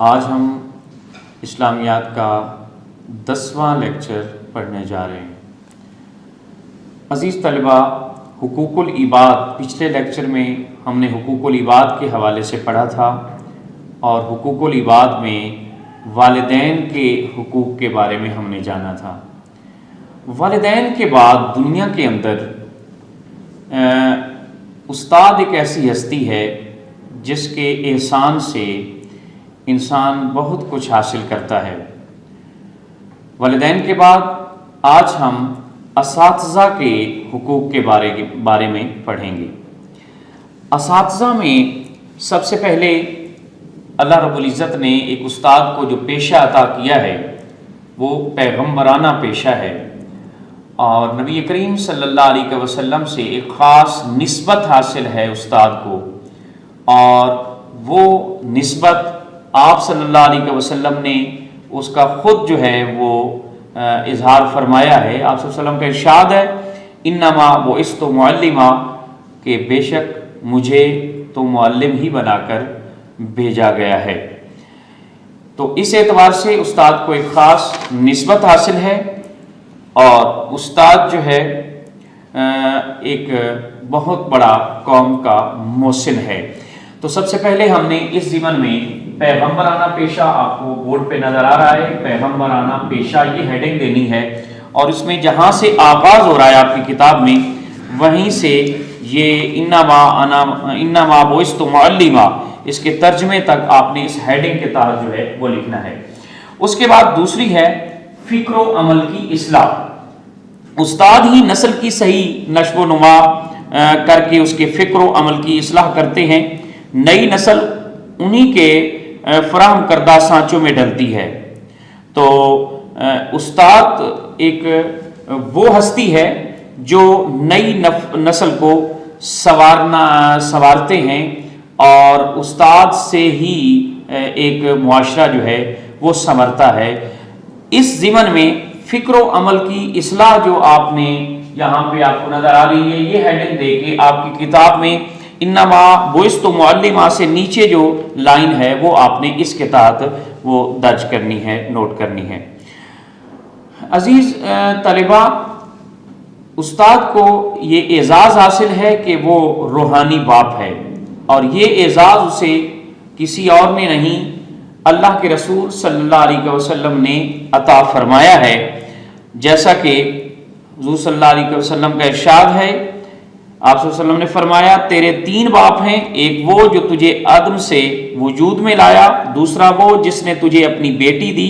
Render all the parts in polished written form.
آج ہم اسلامیات کا 10واں لیکچر پڑھنے جا رہے ہیں۔ عزیز طلبہ، حقوق العباد، پچھلے لیکچر میں ہم نے حقوق العباد کے حوالے سے پڑھا تھا اور حقوق العباد میں والدین کے حقوق کے بارے میں ہم نے جانا تھا۔ والدین کے بعد دنیا کے اندر استاد ایک ایسی ہستی ہے جس کے احسان سے انسان بہت کچھ حاصل کرتا ہے۔ والدین کے بعد آج ہم اساتذہ کے حقوق کے بارے میں پڑھیں گے۔ اساتذہ میں سب سے پہلے اللہ رب العزت نے ایک استاد کو جو پیشہ عطا کیا ہے وہ پیغمبرانہ پیشہ ہے، اور نبی کریم صلی اللہ علیہ وسلم سے ایک خاص نسبت حاصل ہے استاد کو، اور وہ نسبت آپ صلی اللہ علیہ وسلم نے اس کا خود جو ہے وہ اظہار فرمایا ہے۔ آپ صلی اللہ علیہ وسلم کا ارشاد ہے، انما بعثت معلما، کہ بے شک مجھے تو معلم ہی بنا کر بھیجا گیا ہے۔ تو اس اعتبار سے استاد کو ایک خاص نسبت حاصل ہے، اور استاد جو ہے ایک بہت بڑا قوم کا محسن ہے۔ تو سب سے پہلے ہم نے اس ضمن میں پیغمبرانہ پیشہ، آپ کو بورڈ پہ نظر آ رہا ہے، پیغمبرانہ پیشہ، یہ ہیڈنگ دینی ہے، اور اس میں جہاں سے آغاز ہو رہا ہے آپ کی کتاب میں وہیں سے یہ انما بعثت معلما، اس کے ترجمے تک آپ نے اس ہیڈنگ کے تحت جو ہے وہ لکھنا ہے۔ اس کے بعد دوسری ہے فکر و عمل کی اصلاح۔ استاد ہی نسل کی صحیح نشو و نما کر کے اس کے فکر و عمل کی اصلاح کرتے ہیں، نئی نسل انہی کے فراہم کردہ سانچوں میں ڈلتی ہے۔ تو استاد ایک وہ ہستی ہے جو نئی نسل کو سنوارتے ہیں، اور استاد سے ہی ایک معاشرہ جو ہے وہ سنورتا ہے۔ اس ضمن میں فکر و عمل کی اصلاح جو آپ نے یہاں پہ آپ کو نظر آ رہی ہے، یہ ہیڈنگ دے کے آپ کی کتاب میں انما بعثت معلما سے نیچے جو لائن ہے وہ آپ نے اس کے تحت وہ درج کرنی ہے، نوٹ کرنی ہے۔ عزیز طلبہ، استاد کو یہ اعزاز حاصل ہے کہ وہ روحانی باپ ہے، اور یہ اعزاز اسے کسی اور نے نہیں، اللہ کے رسول صلی اللہ علیہ وسلم نے عطا فرمایا ہے۔ جیسا کہ حضور صلی اللہ علیہ وسلم کا ارشاد ہے، آپ صلی اللہ علیہ وسلم نے فرمایا، تیرے 3 باپ ہیں، ایک وہ جو تجھے عدم سے وجود میں لایا، دوسرا وہ جس نے تجھے اپنی بیٹی دی،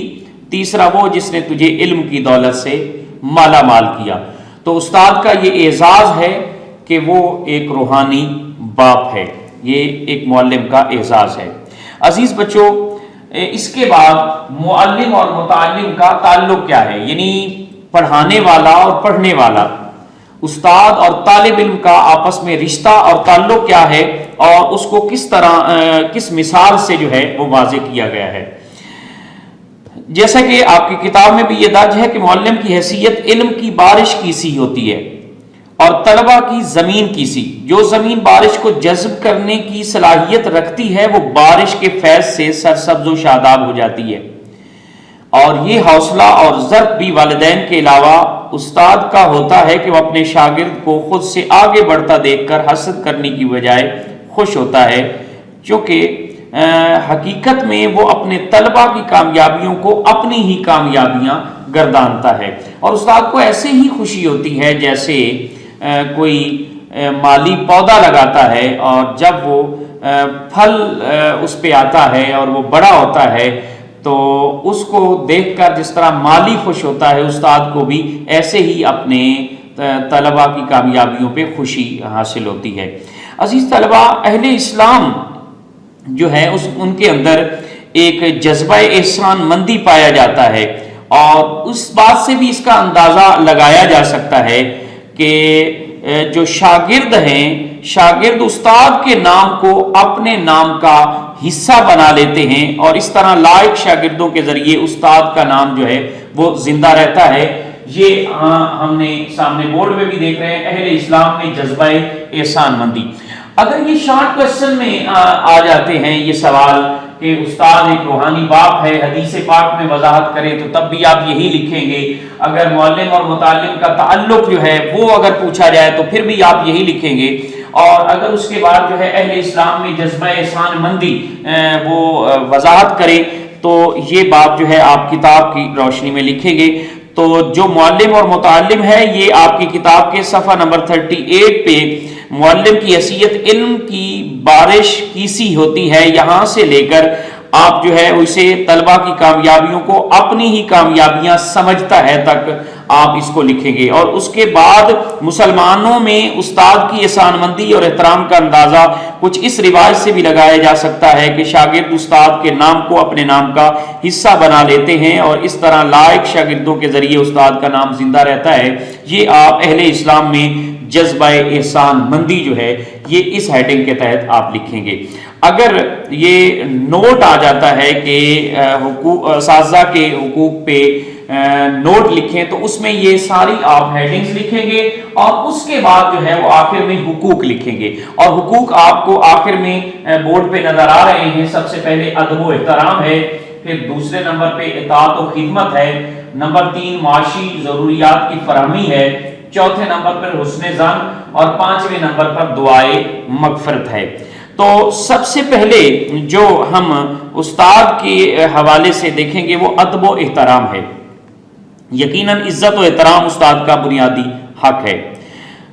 تیسرا وہ جس نے تجھے علم کی دولت سے مالا مال کیا۔ تو استاد کا یہ اعزاز ہے کہ وہ ایک روحانی باپ ہے، یہ ایک معلم کا اعزاز ہے۔ عزیز بچوں، اس کے بعد معلم اور متعلم کا تعلق کیا ہے، یعنی پڑھانے والا اور پڑھنے والا، استاد اور طالب علم کا آپس میں رشتہ اور تعلق کیا ہے، اور اس کو کس مثال سے جو ہے وہ واضح کیا گیا ہے۔ جیسا کہ آپ کی کتاب میں بھی یہ درج ہے کہ معلم کی حیثیت علم کی بارش کی سی ہوتی ہے، اور طلبہ کی زمین کی سی۔ جو زمین بارش کو جذب کرنے کی صلاحیت رکھتی ہے وہ بارش کے فیض سے سرسبز و شاداب ہو جاتی ہے، اور یہ حوصلہ اور ضرب بھی والدین کے علاوہ استاد کا ہوتا ہے کہ وہ اپنے شاگرد کو خود سے آگے بڑھتا دیکھ کر حسد کرنے کی بجائے خوش ہوتا ہے، کیونکہ حقیقت میں وہ اپنے طلبہ کی کامیابیوں کو اپنی ہی کامیابیاں گردانتا ہے۔ اور استاد کو ایسے ہی خوشی ہوتی ہے جیسے کوئی مالی پودا لگاتا ہے، اور جب وہ پھل اس پہ آتا ہے اور وہ بڑا ہوتا ہے تو اس کو دیکھ کر جس طرح مالی خوش ہوتا ہے، استاد کو بھی ایسے ہی اپنے طلبہ کی کامیابیوں پہ خوشی حاصل ہوتی ہے۔ عزیز طلبہ، اہل اسلام جو ہے ان کے اندر ایک جذبہ احسان مندی پایا جاتا ہے، اور اس بات سے بھی اس کا اندازہ لگایا جا سکتا ہے کہ جو شاگرد ہیں، شاگرد استاد کے نام کو اپنے نام کا حصہ بنا لیتے ہیں، اور اس طرح لائق شاگردوں کے ذریعے استاد کا نام جو ہے وہ زندہ رہتا ہے۔ یہ ہم نے سامنے بورڈ میں بھی دیکھ رہے ہیں، اہل اسلام میں جذبہ احسان مندی۔ اگر یہ شارٹ کوسچن میں آ جاتے ہیں یہ سوال کہ استاد ایک روحانی باپ ہے، حدیث پاک میں وضاحت کرے تو تب بھی آپ یہی لکھیں گے، اگر معلم اور متعلم کا تعلق جو ہے وہ اگر پوچھا جائے تو پھر بھی آپ یہی لکھیں گے، اور اگر اس کے بعد جو ہے اہل اسلام میں جذبہ احسان مندی وہ وضاحت کرے تو یہ بات جو ہے آپ کتاب کی روشنی میں لکھیں گے۔ تو جو معلم اور متعلم ہے یہ آپ کی کتاب کے صفحہ نمبر 38 پہ معلم کی حیثیت علم کی بارش کیسی ہوتی ہے، یہاں سے لے کر آپ جو ہے اسے طلبہ کی کامیابیوں کو اپنی ہی کامیابیاں سمجھتا ہے تک آپ اس کو لکھیں گے، اور اس کے بعد مسلمانوں میں استاد کی احسان مندی اور احترام کا اندازہ کچھ اس روایت سے بھی لگایا جا سکتا ہے کہ شاگرد استاد کے نام کو اپنے نام کا حصہ بنا لیتے ہیں اور اس طرح لائق شاگردوں کے ذریعے استاد کا نام زندہ رہتا ہے۔ یہ آپ اہل اسلام میں جذبہ احسان مندی جو ہے یہ اس ہیڈنگ کے تحت آپ لکھیں گے۔ اگر یہ نوٹ آ جاتا ہے کہ اساتذہ کے حقوق پہ نوٹ لکھیں تو اس میں یہ ساری آپ ہیڈنگز لکھیں گے، اور اس کے بعد جو ہے وہ آخر میں حقوق لکھیں گے، اور حقوق آپ کو آخر میں بورڈ پہ نظر آ رہے ہیں۔ سب سے پہلے ادب و احترام ہے، پھر دوسرے نمبر پہ اطاعت و خدمت ہے، نمبر 3 معاشی ضروریات کی فراہمی ہے، چوتھے نمبر پر حسن ظن، اور 5ویں نمبر پر دعائے مغفرت ہے۔ تو سب سے پہلے جو ہم استاد کے حوالے سے دیکھیں گے وہ ادب و احترام ہے۔ یقیناً عزت و احترام استاد کا بنیادی حق ہے۔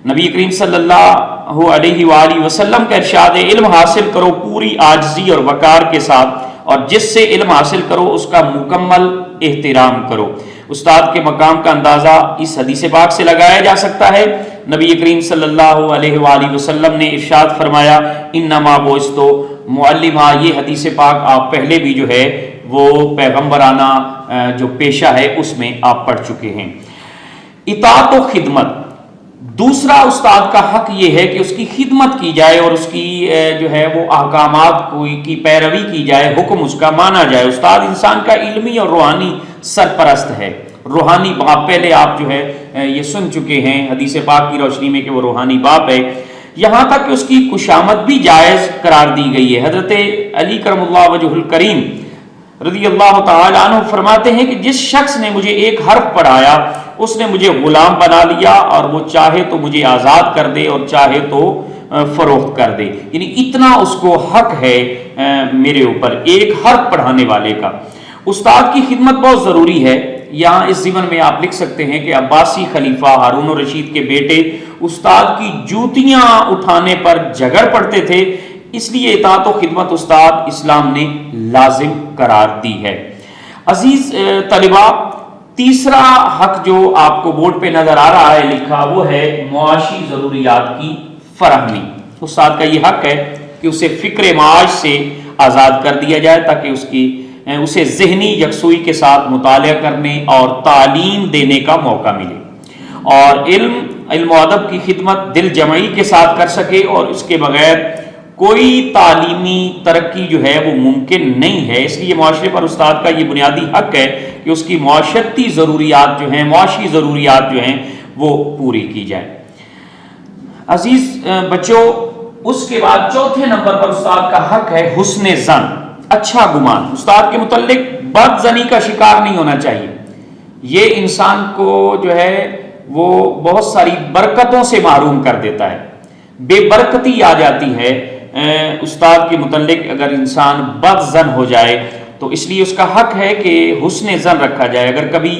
نبی کریم صلی اللہ علیہ وآلہ وسلم کا ارشاد ہے، علم حاصل کرو پوری عاجزی اور وقار کے ساتھ، اور جس سے علم حاصل کرو اس کا مکمل احترام کرو۔ استاد کے مقام کا اندازہ اس حدیث پاک سے لگایا جا سکتا ہے۔ نبی کریم صلی اللہ علیہ وآلہ وسلم نے ارشاد فرمایا، انما بعثت معلما، یہ حدیث پاک آپ پہلے بھی جو ہے وہ پیغمبرانہ جو پیشہ ہے اس میں آپ پڑھ چکے ہیں۔ اطاعت و خدمت، دوسرا استاد کا حق یہ ہے کہ اس کی خدمت کی جائے اور اس کی جو ہے وہ احکامات کی پیروی کی جائے، حکم اس کا مانا جائے۔ استاد انسان کا علمی اور روحانی سرپرست ہے، روحانی باپ۔ پہلے آپ جو ہے یہ سن چکے ہیں حدیث پاک کی روشنی میں کہ وہ روحانی باپ ہے، یہاں تک کہ اس کی خوشامد بھی جائز قرار دی گئی ہے۔ حضرت علی کرم اللہ وجہ الکریم رضی اللہ تعالی عنہ فرماتے ہیں کہ جس شخص نے مجھے ایک حرف پڑھایا اس نے مجھے غلام بنا لیا، اور وہ چاہے تو مجھے آزاد کر دے اور چاہے تو فروخت کر دے، یعنی اتنا اس کو حق ہے میرے اوپر ایک حرف پڑھانے والے کا۔ استاد کی خدمت بہت ضروری ہے۔ یہاں اس ضمن میں آپ لکھ سکتے ہیں کہ عباسی خلیفہ ہارون الرشید کے بیٹے استاد کی جوتیاں اٹھانے پر جھگڑ پڑتے تھے، اس لیے اطاعت و خدمت استاد اسلام نے لازم قرار دی ہے۔ عزیز طلبہ، تیسرا حق جو آپ کو بورڈ پہ نظر آ رہا ہے لکھا، وہ ہے معاشی ضروریات کی فراہمی۔ استاد کا یہ حق ہے کہ اسے فکر معاش سے آزاد کر دیا جائے تاکہ اسے ذہنی یکسوئی کے ساتھ مطالعہ کرنے اور تعلیم دینے کا موقع ملے، اور علم و ادب کی خدمت دل جمعی کے ساتھ کر سکے، اور اس کے بغیر کوئی تعلیمی ترقی جو ہے وہ ممکن نہیں ہے۔ اس لیے معاشرے پر استاد کا یہ بنیادی حق ہے کہ اس کی معاشرتی ضروریات جو ہیں، معاشی ضروریات جو ہیں وہ پوری کی جائیں۔ عزیز بچوں، اس کے بعد چوتھے نمبر پر استاد کا حق ہے حسن ظن، اچھا گمان۔ استاد کے متعلق بد ظنی کا شکار نہیں ہونا چاہیے، یہ انسان کو جو ہے وہ بہت ساری برکتوں سے محروم کر دیتا ہے، بے برکتی آ جاتی ہے استاد کے متعلق اگر انسان بد ظن ہو جائے تو اس لیے اس کا حق ہے کہ حسن ظن رکھا جائے۔ اگر کبھی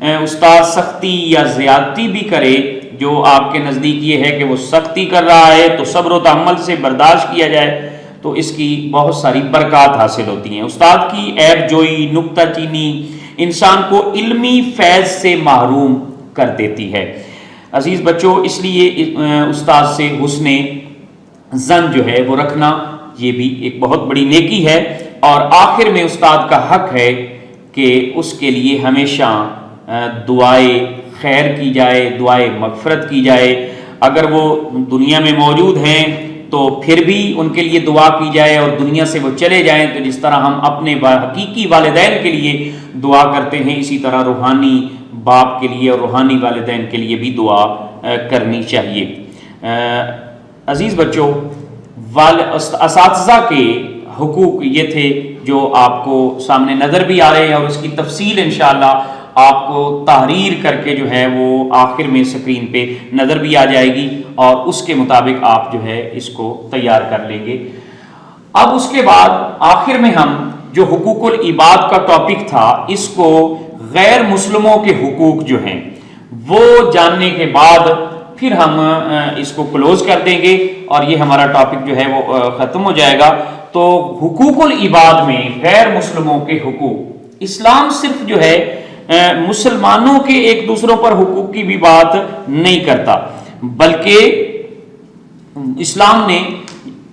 استاد سختی یا زیادتی بھی کرے، جو آپ کے نزدیک یہ ہے کہ وہ سختی کر رہا ہے تو صبر و تحمل سے برداشت کیا جائے تو اس کی بہت ساری برکات حاصل ہوتی ہیں۔ استاد کی عیب جوئی، نکتہ چینی انسان کو علمی فیض سے محروم کر دیتی ہے۔ عزیز بچوں، اس لیے استاد سے حسن ظن جو ہے وہ رکھنا یہ بھی ایک بہت بڑی نیکی ہے، اور آخر میں استاد کا حق ہے کہ اس کے لیے ہمیشہ دعائے خیر کی جائے، دعائے مغفرت کی جائے۔ اگر وہ دنیا میں موجود ہیں تو پھر بھی ان کے لیے دعا کی جائے، اور دنیا سے وہ چلے جائیں تو جس طرح ہم اپنے حقیقی والدین کے لیے دعا کرتے ہیں، اسی طرح روحانی باپ کے لیے اور روحانی والدین کے لیے بھی دعا کرنی چاہیے۔ عزیز بچوں، اساتذہ کے حقوق یہ تھے جو آپ کو سامنے نظر بھی آ رہے ہیں، اور اس کی تفصیل انشاءاللہ آپ کو تحریر کر کے جو ہے وہ آخر میں اسکرین پہ نظر بھی آ جائے گی، اور اس کے مطابق آپ جو ہے اس کو تیار کر لیں گے۔ اب اس کے بعد آخر میں ہم جو حقوق العباد کا ٹاپک تھا، اس کو غیر مسلموں کے حقوق جو ہیں وہ جاننے کے بعد پھر ہم اس کو کلوز کر دیں گے، اور یہ ہمارا ٹاپک جو ہے وہ ختم ہو جائے گا۔ تو حقوق العباد میں غیر مسلموں کے حقوق، اسلام صرف جو ہے مسلمانوں کے ایک دوسروں پر حقوق کی بھی بات نہیں کرتا، بلکہ اسلام نے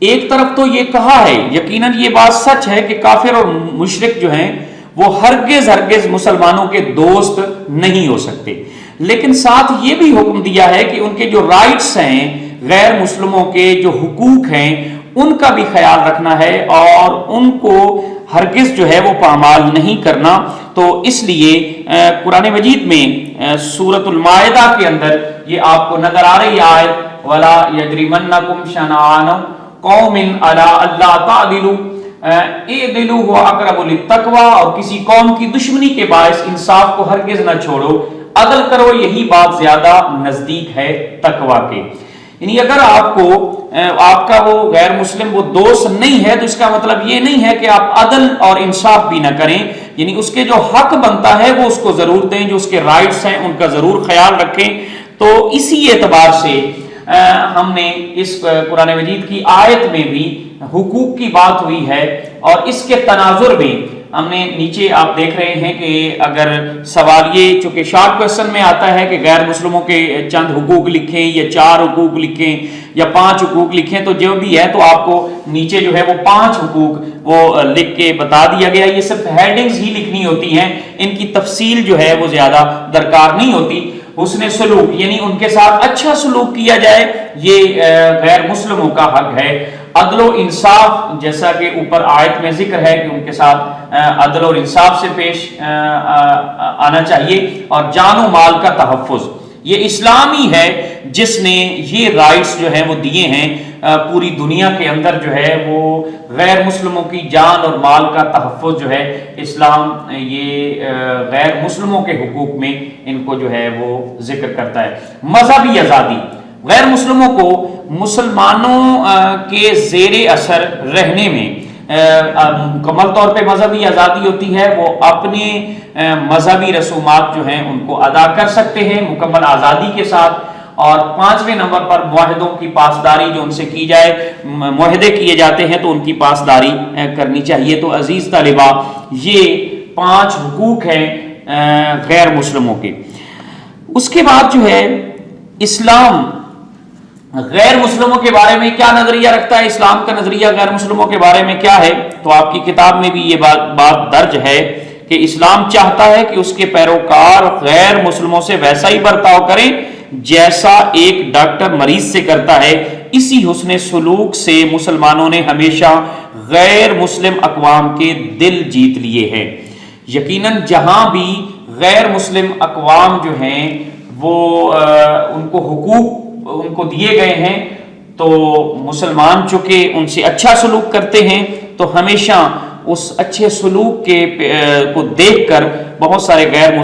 ایک طرف تو یہ کہا ہے، یقیناً یہ بات سچ ہے کہ کافر اور مشرک جو ہیں وہ ہرگز مسلمانوں کے دوست نہیں ہو سکتے، لیکن ساتھ یہ بھی حکم دیا ہے کہ ان کے جو رائٹس ہیں، غیر مسلموں کے جو حقوق ہیں، ان کا بھی خیال رکھنا ہے، اور ان کو ہرگز جو ہے وہ پامال نہیں کرنا۔ تو اس لیے قرآن مجید میں سورۃ المائدہ کے اندر یہ آپ کو نظر آ رہی آیت، وَلَا يَجْرِمَنَّكُمْ شَنَآنُ قَوْمٍ عَلَىٰ أَلَّا تَعْدِلُوا اعْدِلُوا هُوَ أَقْرَبُ لِلتَّقْوَىٰ، اور کسی قوم کی دشمنی کے باعث انصاف کو ہرگز نہ چھوڑو، عدل کرو، یہی بات زیادہ نزدیک ہے تقویٰ کے۔ یعنی اگر آپ کو آپ کا وہ غیر مسلم وہ دوست نہیں ہے، تو اس کا مطلب یہ نہیں ہے کہ آپ عدل اور انصاف بھی نہ کریں، یعنی اس کے جو حق بنتا ہے وہ اس کو ضرور دیں، جو اس کے رائٹس ہیں ان کا ضرور خیال رکھیں۔ تو اسی اعتبار سے ہم نے اس قرآن مجید کی آیت میں بھی حقوق کی بات ہوئی ہے، اور اس کے تناظر میں ہم نے نیچے آپ دیکھ رہے ہیں کہ اگر سوال یہ چونکہ شارٹ کویسچن میں آتا ہے کہ غیر مسلموں کے چند حقوق لکھیں، یا 4 حقوق لکھیں، یا 5 حقوق لکھیں، تو جو بھی ہے تو آپ کو نیچے جو ہے وہ 5 حقوق وہ لکھ کے بتا دیا گیا۔ یہ صرف ہیڈنگز ہی لکھنی ہوتی ہیں، ان کی تفصیل جو ہے وہ زیادہ درکار نہیں ہوتی۔ حسن سلوک، یعنی ان کے ساتھ اچھا سلوک کیا جائے، یہ غیر مسلموں کا حق ہے۔ عدل و انصاف، جیسا کہ اوپر آیت میں ذکر ہے کہ ان کے ساتھ عدل اور انصاف سے پیش آنا چاہیے، اور جان و مال کا تحفظ، یہ اسلام ہی ہے جس نے یہ رائٹس جو ہیں وہ دیے ہیں۔ پوری دنیا کے اندر جو ہے وہ غیر مسلموں کی جان اور مال کا تحفظ جو ہے اسلام یہ غیر مسلموں کے حقوق میں ان کو جو ہے وہ ذکر کرتا ہے۔ مذہبی آزادی، غیر مسلموں کو مسلمانوں کے زیر اثر رہنے میں مکمل طور پہ مذہبی آزادی ہوتی ہے، وہ اپنے مذہبی رسومات جو ہیں ان کو ادا کر سکتے ہیں مکمل آزادی کے ساتھ۔ اور 5ویں نمبر پر معاہدوں کی پاسداری جو ان سے کی جائے، معاہدے کیے جاتے ہیں تو ان کی پاسداری کرنی چاہیے۔ تو عزیز طالبہ، یہ 5 حقوق ہیں غیر مسلموں کے۔ اس کے بعد جو ہے اسلام غیر مسلموں کے بارے میں کیا نظریہ رکھتا ہے، اسلام کا نظریہ غیر مسلموں کے بارے میں کیا ہے؟ تو آپ کی کتاب میں بھی یہ بات درج ہے کہ اسلام چاہتا ہے کہ اس کے پیروکار غیر مسلموں سے ویسا ہی برتاؤ کریں جیسا ایک ڈاکٹر مریض سے کرتا ہے۔ اسی حسن سلوک سے مسلمانوں نے ہمیشہ غیر مسلم اقوام کے دل جیت لیے ہیں۔ یقیناً جہاں بھی غیر مسلم اقوام جو ہیں وہ ان کو حقوق ان کو دیے گئے ہیں، تو مسلمان چونکہ ان سے اچھا سلوک کرتے ہیں، تو ہمیشہ اس اچھے سلوک کو دیکھ کر بہت سارے غیر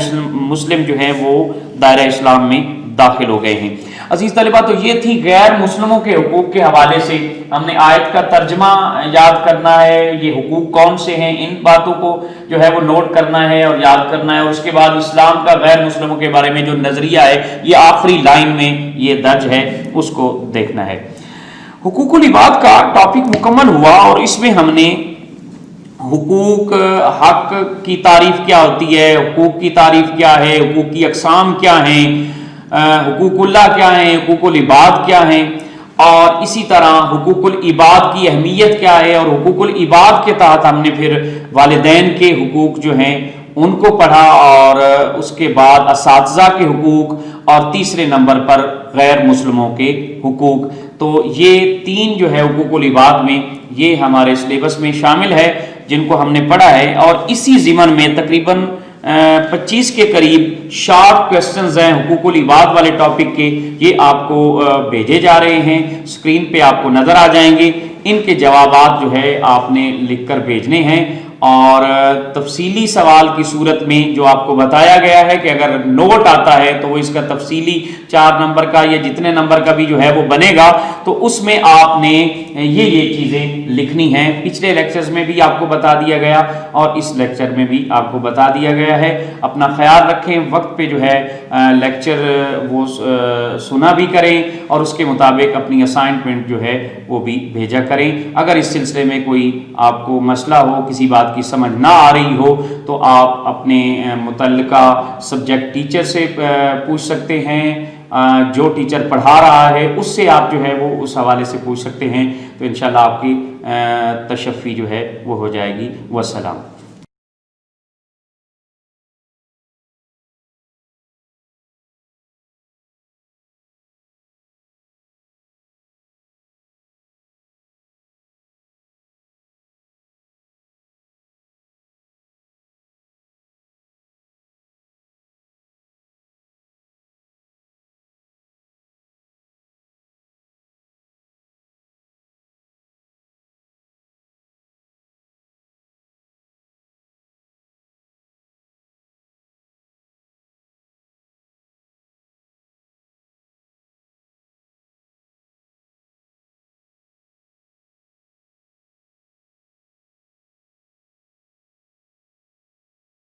مسلم جو ہیں وہ دائرہ اسلام میں داخل ہو گئے ہیں۔ عزیز طالبہ، تو یہ تھی غیر مسلموں کے حقوق کے حوالے سے ہم نے آیت کا ترجمہ یاد کرنا ہے، یہ حقوق کون سے ہیں، ان باتوں کو جو ہے وہ نوٹ کرنا ہے اور یاد کرنا ہے، اور اس کے بعد اسلام کا غیر مسلموں کے بارے میں جو نظریہ ہے یہ آخری لائن میں یہ درج ہے، اس کو دیکھنا ہے۔ حقوق العباد کا ٹاپک مکمل ہوا، اور اس میں ہم نے حقوق، حق کی تعریف کیا ہوتی ہے، حقوق کی تعریف کیا ہے، حقوق کی اقسام کیا ہیں، حقوق اللہ کیا ہیں، حقوق العباد کیا ہیں، اور اسی طرح حقوق العباد کی اہمیت کیا ہے، اور حقوق العباد کے تحت ہم نے پھر والدین کے حقوق جو ہیں ان کو پڑھا، اور اس کے بعد اساتذہ کے حقوق، اور تیسرے نمبر پر غیر مسلموں کے حقوق۔ تو یہ 3 جو ہے حقوق العباد میں یہ ہمارے سلیبس میں شامل ہے جن کو ہم نے پڑھا ہے، اور اسی ضمن میں تقریباً 25 کے قریب شارٹ کویسچنز ہیں حقوق العباد والے ٹاپک کے، یہ آپ کو بھیجے جا رہے ہیں، اسکرین پہ آپ کو نظر آ جائیں گے۔ ان کے جوابات جو ہے آپ نے لکھ کر بھیجنے ہیں، اور تفصیلی سوال کی صورت میں جو آپ کو بتایا گیا ہے کہ اگر نوٹ آتا ہے تو وہ اس کا تفصیلی 4 نمبر کا یا جتنے نمبر کا بھی جو ہے وہ بنے گا، تو اس میں آپ نے یہ چیزیں لکھنی ہیں۔ پچھلے لیکچرز میں بھی آپ کو بتا دیا گیا اور اس لیکچر میں بھی آپ کو بتا دیا گیا ہے۔ اپنا خیال رکھیں، وقت پہ جو ہے لیکچر وہ سنا بھی کریں اور اس کے مطابق اپنی اسائنمنٹ جو ہے وہ بھی بھیجا کریں۔ اگر اس سلسلے میں کوئی آپ کو مسئلہ ہو، کسی بات کی سمجھ نہ آ رہی ہو، تو آپ اپنے متعلقہ سبجیکٹ ٹیچر سے پوچھ سکتے ہیں، جو ٹیچر پڑھا رہا ہے اس سے آپ جو ہے وہ اس حوالے سے پوچھ سکتے ہیں، تو انشاءاللہ آپ کی تشفی جو ہے وہ ہو جائے گی۔ والسلام۔